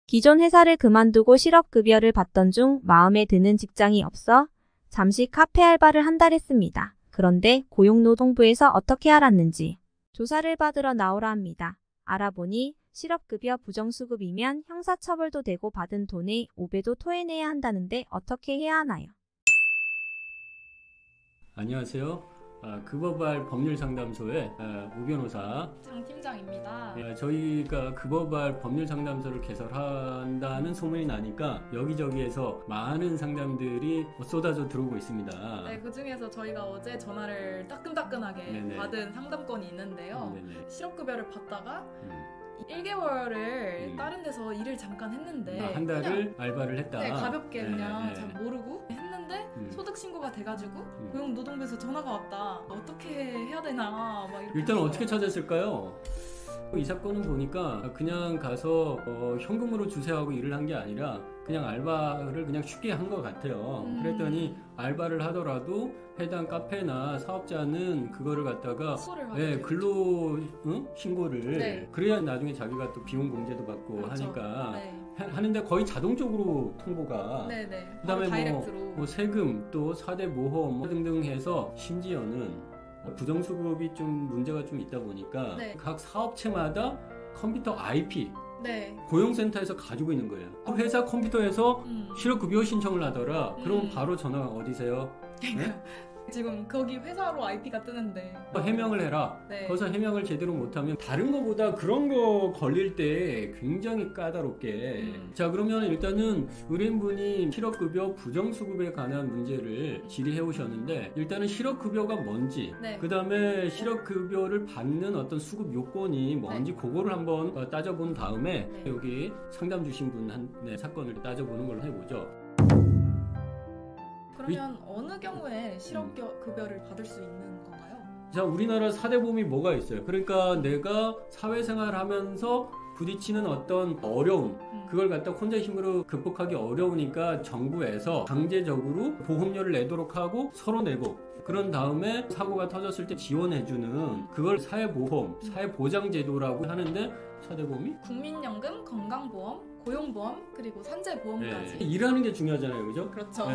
기존 회사를 그만두고 실업급여를 받던 중 마음에 드는 직장이 없어 잠시 카페 알바를 한 달 했습니다. 그런데 고용노동부에서 어떻게 알았는지 조사를 받으러 나오라 합니다. 알아보니 실업급여 부정수급이면 형사처벌도 되고 받은 돈의 5배도 토해내야 한다는데 어떻게 해야 하나요? 안녕하세요. 급여발 법률상담소의 우 변호사 장 팀장입니다. 저희가 급여발 법률상담소를 개설한다는 소문이 나니까 여기저기에서 많은 상담들이 쏟아져 들어오고 있습니다. 네, 그 중에서 저희가 어제 전화를 따끈따끈하게 네네. 받은 상담건이 있는데요. 네네. 실업급여를 받다가 1개월을 다른 데서 일을 잠깐 했는데 한 달을 알바를 했다. 네, 가볍게 그냥 네. 잘 모르고 했는데 소득신고가 돼가지고 고용노동부에서 전화가 왔다. 어떻게 해야 되나 막 이렇게 일단 했어요. 어떻게 찾았을까요? 이 사건은 보니까 그냥 가서 현금으로 주세요하고 일을 한 게 아니라 그냥 알바를 그냥 쉽게 한 것 같아요. 그랬더니 알바를 하더라도 해당 카페나 사업자는 그거를 갖다가 근로 신고를 네. 그래야 나중에 자기가 또 비용 공제도 받고 그렇죠. 하니까 네. 하는데 거의 자동적으로 통보가 네네. 그다음에 다이렉트로. 뭐 세금 또 4대 모험 등등 해서 심지어는 부정수급이 좀 문제가 좀 있다 보니까 네. 각 사업체마다 컴퓨터 IP 네. 고용센터에서 가지고 있는 거예요. 회사 컴퓨터에서 실업급여 신청을 하더라. 그럼 바로 전화가 어디세요? 네? 지금 거기 회사로 IP가 뜨는데 해명을 해라. 네. 거기서 해명을 제대로 못하면 다른 거보다 그런 거 걸릴 때 굉장히 까다롭게 자 그러면 일단은 의뢰인분이 실업급여 부정수급에 관한 문제를 질의해 오셨는데 일단은 실업급여가 뭔지 네. 그 다음에 실업급여를 받는 어떤 수급 요건이 뭔지 그거를 한번 따져본 다음에 여기 상담 주신 분 사건을 따져보는 걸로 해보죠. 그러면 어느 경우에 실업급여를 받을 수 있는 건가요? 자, 우리나라 4대 보험이 뭐가 있어요? 그러니까 내가 사회생활 하면서 부딪히는 어떤 어려움 그걸 갖다 혼자 힘으로 극복하기 어려우니까 정부에서 강제적으로 보험료를 내도록 하고 서로 내고 그런 다음에 사고가 터졌을 때 지원해주는 그걸 사회보험, 사회보장제도라고 하는데 4대 보험이? 국민연금, 건강보험, 고용보험, 그리고 산재보험까지. 일하는 게 중요하잖아요, 그죠? 그렇죠.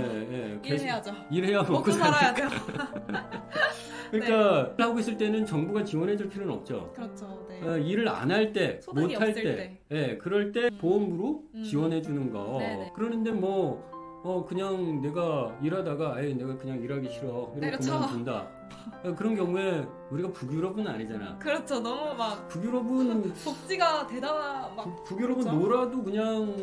일해야죠. 일해야 먹고 살아야죠. 그러니까 하고 있을 때는 정부가 지원해줄 필요는 없죠. 그렇죠. 네. 일을 안 할 때, 못 할 때, 그럴 때 보험으로 지원해주는 거. 네네. 그러는데 그냥 내가 일하다가 내가 그냥 일하기 싫어. 이러고 그만둔다. 그런 경우에 우리가 북유럽은 아니잖아. 그렇죠. 너무 막 북유럽은 복지가 북유럽은 그렇죠? 놀아도 그냥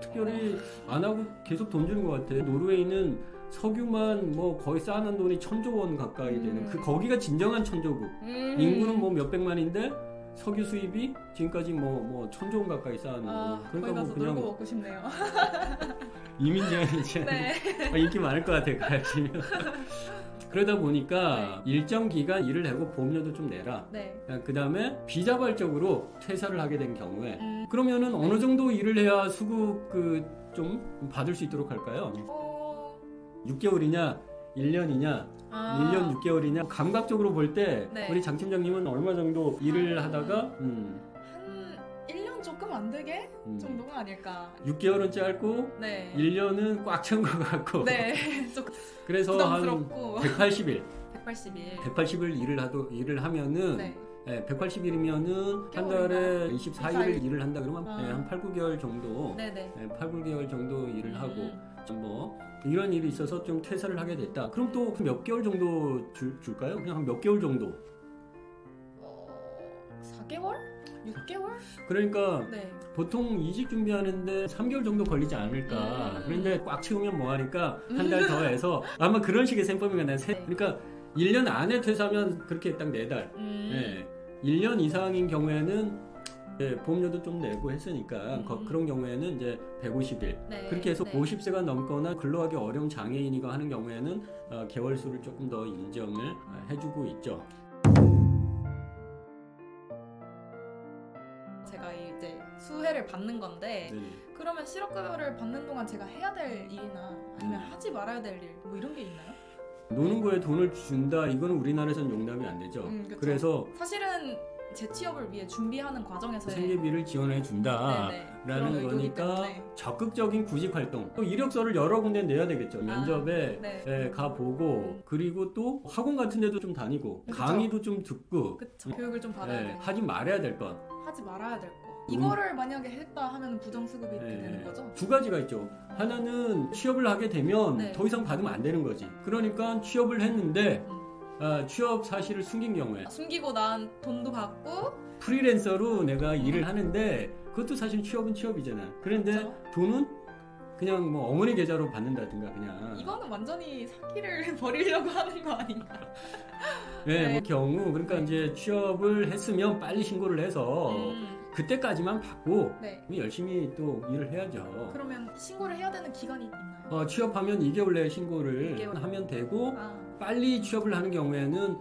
특별히 안 하고 계속 돈 주는 것 같아. 노르웨이는 석유만 거의 쌓아놓은 돈이 1,000조 원 가까이 되는 거기가 진정한 천조국. 인구는 몇백만인데 석유 수입이 지금까지 1,000조 원 가까이 쌓아놓은. 그러니까 가서 그냥 놀고 먹고 싶네요. 이민자는 이제 인기 많을 것 같아. 가야지. 그러다 보니까 일정 기간 일을 하고 보험료도 좀 내라. 그 다음에 비자발적으로 퇴사를 하게 된 경우에 그러면은 어느 정도 일을 해야 수급 좀 받을 수 있도록 할까요? 6개월이냐 1년이냐 1년 6개월이냐 감각적으로 볼 때 우리 장 팀장님은 얼마 정도 일을 하다가 한 1년 조금 안 되게 정도가 아닐까. 6개월은 짧고 1년은 꽉 찬 것 같고 그래서 부담스럽고. 한 180일 180일 일을 하면은 180일이면은 한 달에 24일을 일을 한다 그러면 한 8, 9개월 정도 8, 9개월 정도 일을 하고 이런 일이 있어서 좀 퇴사를 하게 됐다. 그럼 또 몇 개월 정도 줄까요? 그냥 한 몇 개월 정도? 4개월? 6개월? 그러니까 보통 이직 준비하는데 3개월 정도 걸리지 않을까. 그런데 꽉 채우면 뭐하니까 한 달 더 해서 아마 그런 식의 셈법인가. 그러니까 1년 안에 퇴사하면 그렇게 딱 4달. 1년 이상인 경우에는 보험료도 좀 내고 했으니까 그런 경우에는 이제 150일 그렇게 해서 50세가 넘거나 근로하기 어려운 장애인이가 하는 경우에는 개월 수를 조금 더 인정을 해주고 있죠. 제가 이제 수혜를 받는 건데 그러면 실업급여를 받는 동안 제가 해야 될 일이나 아니면 하지 말아야 될 일 이런 게 있나요? 노는 거에 돈을 준다 이거는 우리나라에서는 용납이 안 되죠. 그쵸. 그래서 사실은 재취업을 위해 준비하는 과정에서 생계비를 지원해 준다라는 거니까 적극적인 구직 활동. 또 이력서를 여러 군데 내야 되겠죠. 면접에 가보고 그리고 또 학원 같은 데도 좀 다니고 강의도 좀 듣고 교육을 좀 받아야 돼. 하지 말아야 될 것. 하지 말아야 될 거. 이거를 만약에 했다 하면 부정수급이 이렇게 되는 거죠? 두 가지가 있죠. 하나는 취업을 하게 되면 더 이상 받으면 안 되는 거지. 그러니까 취업을 했는데 취업 사실을 숨긴 경우에 숨기고 난 돈도 받고 프리랜서로 내가 일을 하는데 그것도 사실 취업은 취업이잖아. 그런데 돈은 그냥 뭐 어머니 계좌로 받는다든가 그냥 이거는 완전히 사기를 벌이려고 하는 거 아닌가? 뭐 경우 그러니까 이제 취업을 했으면 빨리 신고를 해서 그때까지만 받고 열심히 또 일을 해야죠. 그러면 신고를 해야 되는 기간이 있나요? 취업하면 2개월 내에 신고를 2개월. 하면 되고 빨리 취업을 하는 경우에는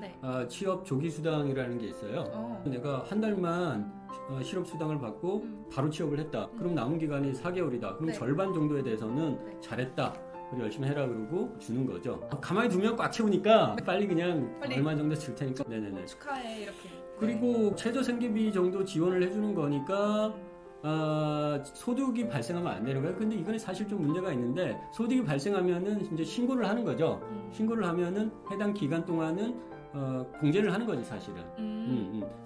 취업 조기 수당이라는 게 있어요. 내가 한 달만 실업 수당을 받고 바로 취업을 했다. 그럼 남은 기간이 4개월이다. 그럼 절반 정도에 대해서는 잘했다. 우리 열심히 해라 그러고 주는 거죠. 가만히 두면 꽉 채우니까 빨리 얼마 정도 줄 테니까 네네네. 축하해 이렇게. 그리고 최저 생계비 정도 지원을 해주는 거니까 소득이 발생하면 안 되는 거예요. 근데 이거는 사실 좀 문제가 있는데 소득이 발생하면은 이제 신고를 하는 거죠. 신고를 하면은 해당 기간 동안은 공제를 하는 거지 사실은.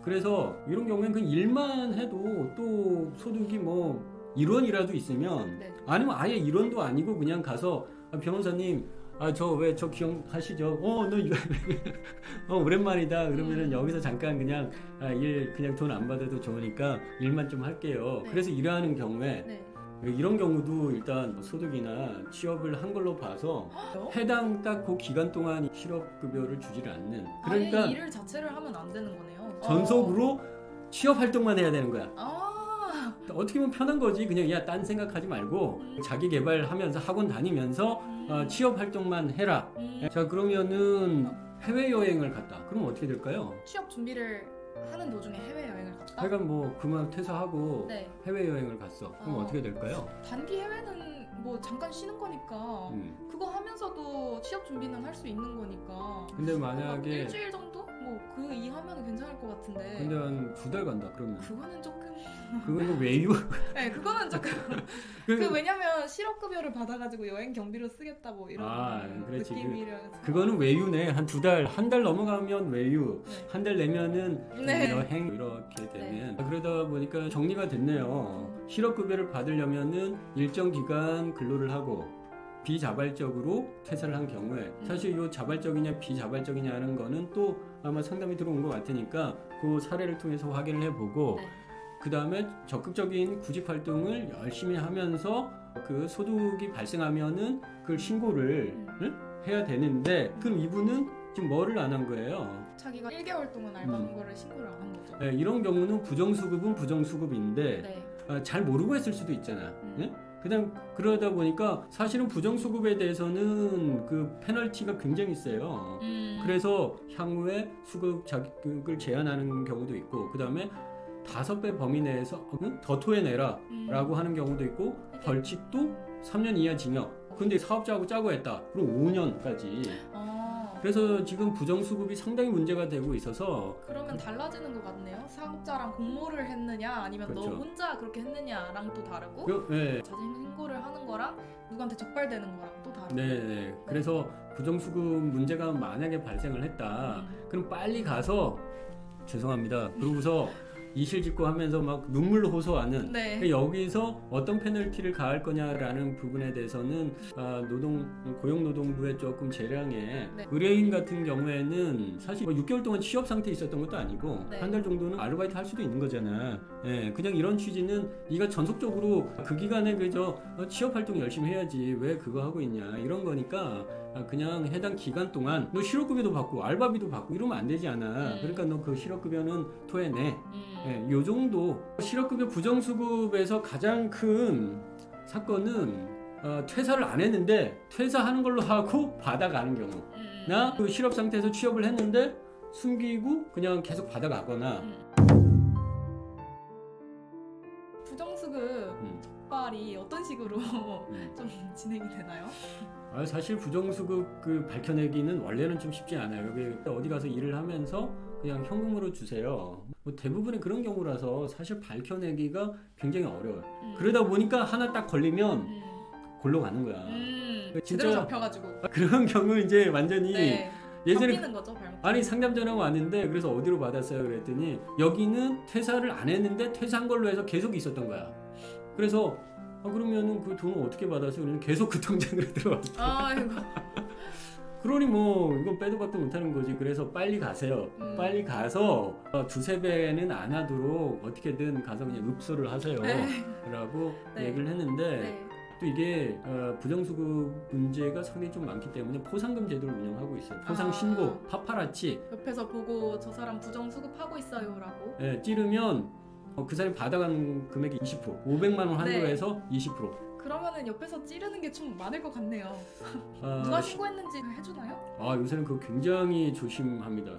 그래서 이런 경우에는 그 일만 해도 또 소득이 뭐 1원이라도 있으면 아니면 아예 1원도 아니고 그냥 가서 변호사님 저 기억하시죠? 너 이거 오랜만이다. 그러면은 여기서 잠깐 그냥 일 그냥 돈 안 받아도 좋으니까 일만 좀 할게요. 그래서 일하는 경우에 이런 경우도 일단 소득이나 취업을 한 걸로 봐서 해당 딱 그 기간 동안 실업급여를 주지를 않는. 그러니까 아예 일을 자체를 하면 안 되는 거네요. 전속으로 취업 활동만 해야 되는 거야. 어떻게 보면 편한 거지. 그냥 딴 생각하지 말고 자기 개발하면서 학원 다니면서 취업 활동만 해라. 자 그러면은 해외여행을 갔다. 그럼 어떻게 될까요? 취업 준비를 하는 도중에 해외여행을 갔다? 하여간 뭐 그만 퇴사하고 해외여행을 갔어. 그럼 어떻게 될까요? 단기 해외는 뭐 잠깐 쉬는 거니까 그거 하면서도 취업 준비는 할 수 있는 거니까. 근데 만약에 일주일 정도? 뭐 그 이하면 괜찮을 것 같은데. 근데 한 2달 간다 그러면. 그거는 조금. 그거는 외유? 네, 그거는 조금. 왜냐면 실업급여를 받아가지고 여행 경비로 쓰겠다 뭐 이런 느낌이라서. 그거는 외유네. 한 2달, 한 달 넘어가면 외유, 한 달 내면은 여행 이렇게 되면. 그러다 보니까 정리가 됐네요. 실업급여를 받으려면은 일정 기간 근로를 하고 비자발적으로 퇴사를 한 경우에 사실 이 자발적이냐 비자발적이냐 하는 거는 또 아마 상담이 들어온 것 같으니까 그 사례를 통해서 확인을 해보고 그 다음에 적극적인 구직 활동을 열심히 하면서 그 소득이 발생하면은 그걸 신고를 해야 되는데 그럼 이분은 지금 뭐를 안 한 거예요? 자기가 1개월 동안 알바한 거를 신고를 안 한 거죠. 이런 경우는 부정수급은 부정수급인데 잘 모르고 했을 수도 있잖아. 그냥 그러다 보니까 사실은 부정수급에 대해서는 그 페널티가 굉장히 세요. 그래서 향후에 수급 자격을 제한하는 경우도 있고 그 다음에 5배 범위 내에서 더 토해내라 라고 하는 경우도 있고 벌칙도 3년 이하 징역. 근데 사업자하고 짜고 했다. 그럼 5년까지. 그래서 지금 부정수급이 상당히 문제가 되고 있어서 그러면 달라지는 것 같네요. 사업자랑 공모를 했느냐 아니면 너 혼자 그렇게 했느냐랑 또 다르고 자진 신고를 하는 거랑 누구한테 적발되는 거랑 또 다르고 그래서 부정수급 문제가 만약에 발생을 했다 그럼 빨리 가서 죄송합니다 그러고서 이실직고 하면서 막 눈물 호소하는 여기서 어떤 페널티를 가할 거냐라는 부분에 대해서는 고용노동부에 조금 재량에 의뢰인 같은 경우에는 사실 6개월 동안 취업 상태에 있었던 것도 아니고 한 달 정도는 아르바이트 할 수도 있는 거잖아. 그냥 이런 취지는 네가 전속적으로 그 기간에 그저 취업 활동 열심히 해야지 왜 그거 하고 있냐 이런 거니까 그냥 해당 기간 동안 너 실업급여도 받고 알바비도 받고 이러면 안 되지 않아. 그러니까 너 그 실업급여는 토해내. 요 정도. 실업급여 부정수급에서 가장 큰 사건은 퇴사를 안 했는데 퇴사하는 걸로 하고 받아가는 경우. 나 그 실업 상태에서 취업을 했는데 숨기고 그냥 계속 받아가거나. 부정수급 적발이 어떤 식으로 좀 진행이 되나요? 사실 부정수급 그 밝혀내기는 원래는 좀 쉽지 않아요. 여기 어디 가서 일을 하면서 그냥 현금으로 주세요. 뭐 대부분의 그런 경우라서 사실 밝혀내기가 굉장히 어려워요. 그러다 보니까 하나 딱 걸리면 골로 가는 거야. 제대로 잡혀가지고 그런 경우 이제 완전히 네. 예전에 잡히는 거죠, 발목. 아니 상담 전화가 왔는데 그래서 어디로 받았어요 그랬더니 여기는 퇴사를 안 했는데 퇴사한 걸로 해서 계속 있었던 거야. 그래서 그러면은 그 돈을 어떻게 받았어요? 그러면 계속 그 통장으로 들어왔어. 아이고. 그러니 뭐 이건 빼도 박도 못하는 거지. 그래서 빨리 가세요. 빨리 가서 두세 배는 안 하도록 어떻게든 가서 그냥 읍소를 하세요. 라고 네. 얘기를 했는데 네. 또 이게 부정수급 문제가 상당히 좀 많기 때문에 포상금 제도를 운영하고 있어요. 포상 신고, 파파라치. 옆에서 보고 저 사람 부정수급하고 있어요라고. 네, 찌르면 그 사람이 받아간 금액이 20%, 500만 원 한도로 네. 해서 20%. 그러면은 옆에서 찌르는 게 좀 많을 것 같네요. 누가 신고했는지 해주나요? 요새는 그거 굉장히 조심합니다.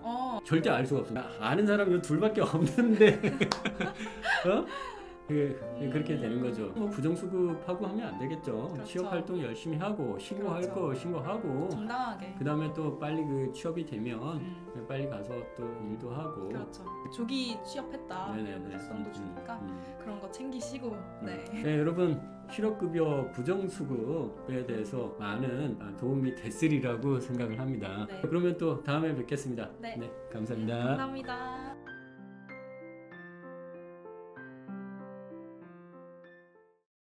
절대 알 수가 없어요. 아는 사람이 둘밖에 없는데 그렇게 되는 거죠. 뭐 부정수급하고 하면 안 되겠죠. 그렇죠. 취업활동 열심히 하고 신고할 그렇죠. 거 신고하고 정당하게. 그 다음에 또 빨리 그 취업이 되면 빨리 가서 또 일도 하고. 그렇죠. 조기 취업했다. 네네네. 일성도 주니까 그런 거 챙기시고. 네. 네, 여러분 실업급여 부정수급에 대해서 많은 도움이 됐으리라고 생각을 합니다. 네. 그러면 또 다음에 뵙겠습니다. 네. 감사합니다. 감사합니다.